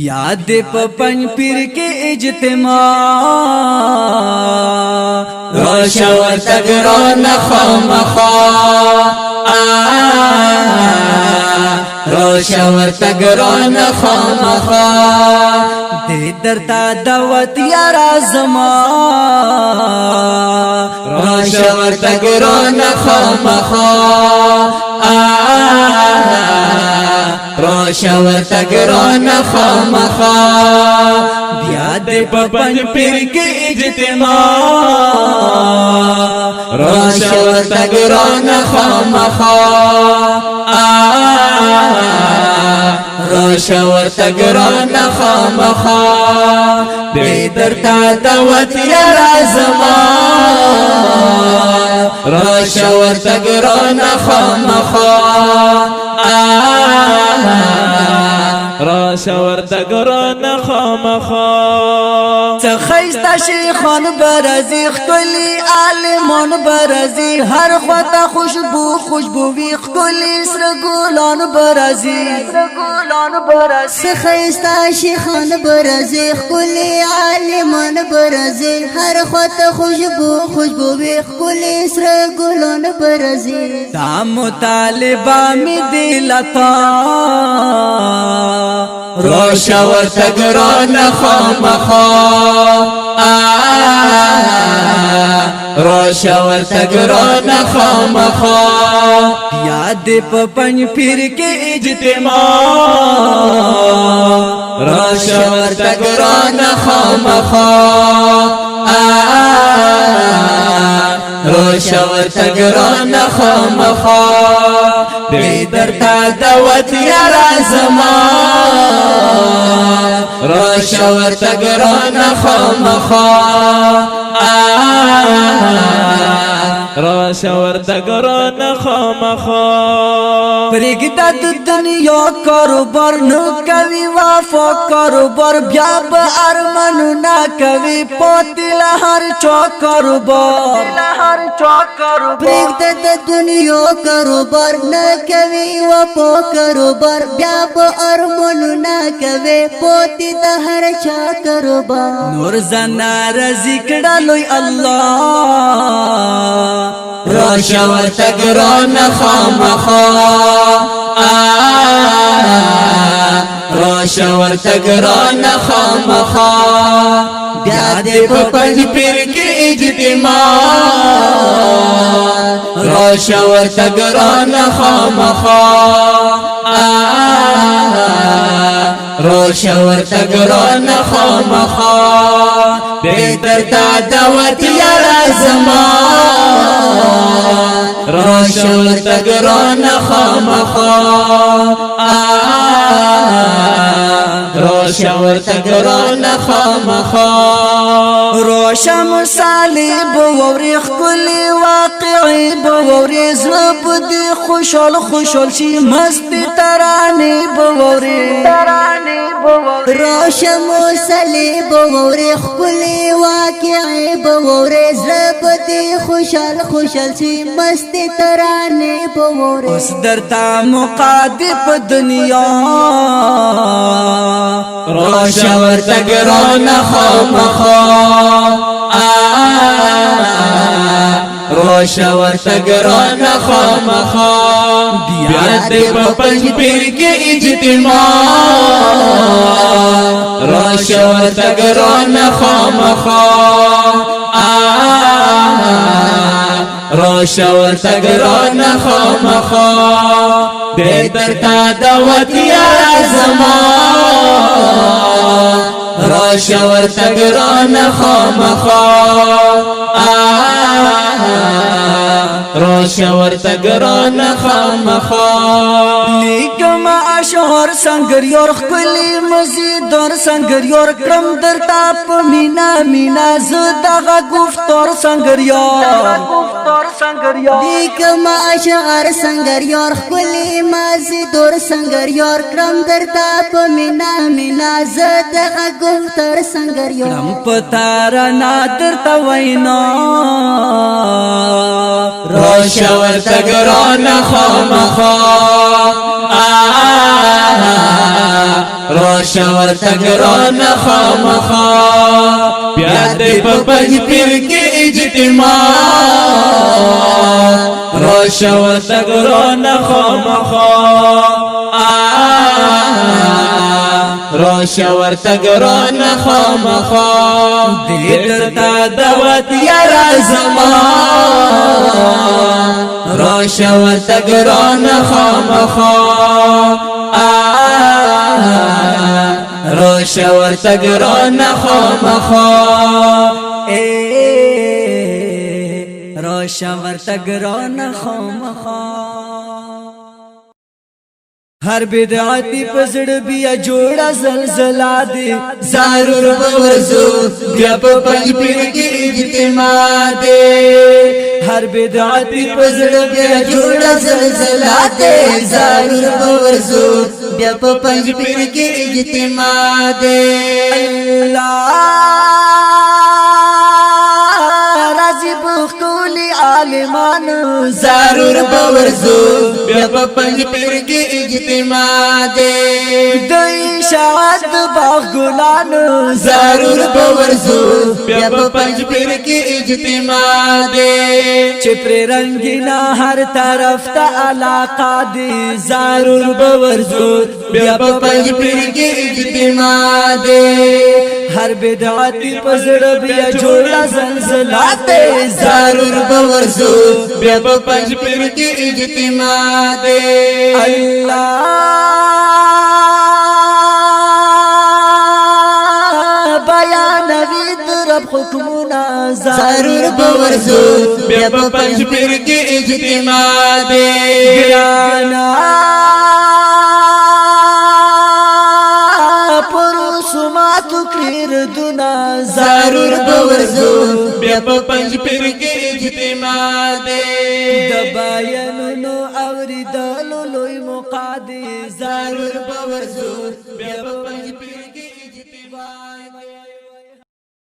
یاد په پنځ پیر کې اجتماع روشه ورته ګرانه خامخا روشه ورته ګرانه خامخا دې درته دعوت یارا زما روشه ورته ګرانه خامخا روشه ورته ګرانه خامخا بیا دې په پنځ پیر کې اجتماع روشه ورته ګرانه خامخا روشه ورته ګرانه خامخا دې درته دعوت یارا زما روشه ورته ګرانه خامخا روشه ورته ګرانه خامخا څه ښایسته شیخان برزي ښکلي عالمان برزي هر خواته خوشبو خوشبوي ښکلي سره ګلان برزي څه ښایسته شیخان برزي ښکلي عالمان برزي هر خواته خوشبو خوشبوي ښکلي سره ګلان برزي دا مطالبه مې دې لتا روشه ورته ګرانه خامخا روشه ورته ګرانه خامخا بیا دې په پنځ پیر کې اجتماع روشه ورته ګرانه خامخا روشه ورته ګرانه خامخا دې درته دعوت یارا زما روشه ورته ګرانه خامخا روشه ورته ګرانه خامخا پرېږده د دنیا کاروبار نه کوي وفا کاروبار بیا به ارمانونه کوي پاتې له هر چا کاروبار پرېږده د دنیا کاروبار نه کوي وفا کاروبار بیا به ارمانونه کوي پاتې د هر چا کاروبار نور زنا رزق کړه لوی الله روشه ورته ګرانه خامخا روشه ورته ګرانه خامخا بیا دې په پنځ پیر کې اجتماع روشه ورته ګرانه خامخا روشه ورته ګرانه خامخا دې درته دعوت یارا زما روشه ورته ګرانه خامخا روشه ورته ګرانه خامخا روشه مصالح بوري ښکلي واقعي بوري زړه به دې خوشحال خوشحال شي مستې ترانې بوري روشه مصالح بوري ښکلي واقعي بوري زړه به دې خوشحال خوشحال شي مستې ترانې بوري اوس درته مقادې په دنیا روشه ورته ګرانه خامخا روشه ورته ګرانه خامخا بیا دې په پنځ پیر کې اجتماع روشه ورته ګرانه خامخا روشه ورته ګرانه خامخا دې درته دعوت یارا زما روشه ورته ګرانه خامخا روشه ورته ګرانه خامخا لیکم اشعار سنگر یور ښکلي مزیدار سنگر یور کړم درته په مینا مینا زه دغه گفتار سنگر یار لیکم اشعار سنگر یار ښکلي مزیدار سنگر یار کړم درته په مینا مینا زه دغه گفتار سنگر یار کړم په تارنا درته وینا روشه ورته ګرانه خامخا روشه ورته ګرانه خامخا بیا دې په پنځ پیر کې اجتماع روشه ورته ګرانه خامخا روشه ورته ګرانه خامخا دې درته دعوت یاره زما روشه ورته ګرانه خامخا روشه ورته ګرانه خامخا روشه ورته ګرانه خامخا هر بدعتی پزړ بیا جوړه زلزلہ دی ضرور ورزو بیا په پنځ پیر کې اجتماع دی هر بدعتی پزړ بیا جوړه زلزلہ دی ضرور ورزو بیا په پنځ پیر کې اجتماع دی عالمان ضرور ورزو بیا په پنځ پیر کې اجتماع دی د اشاعت باغ ګلان ضرور ورزو بیا په پنځ پیر کې اجتماع دی چې پر رنگینا هر طرف ته علاقه دی ضرور ورزو بیا په پنځ پیر کې اجتماع دی هر بدعتی پزړ بیا جوړه زلزلہ دی ضرور ورزو بیا په پنځ پیر کې اجتماع دی الله بیانوي رب حکمونه ضرور ورزو بیا په پنځ پیر کې اجتماع دی ګرانا ضرور ورزو بیا په پنځ پیر کې اجتماع دی د بیانونو اوریدلو لوی مقادي ضرور ورزو بیا په پنځ پیر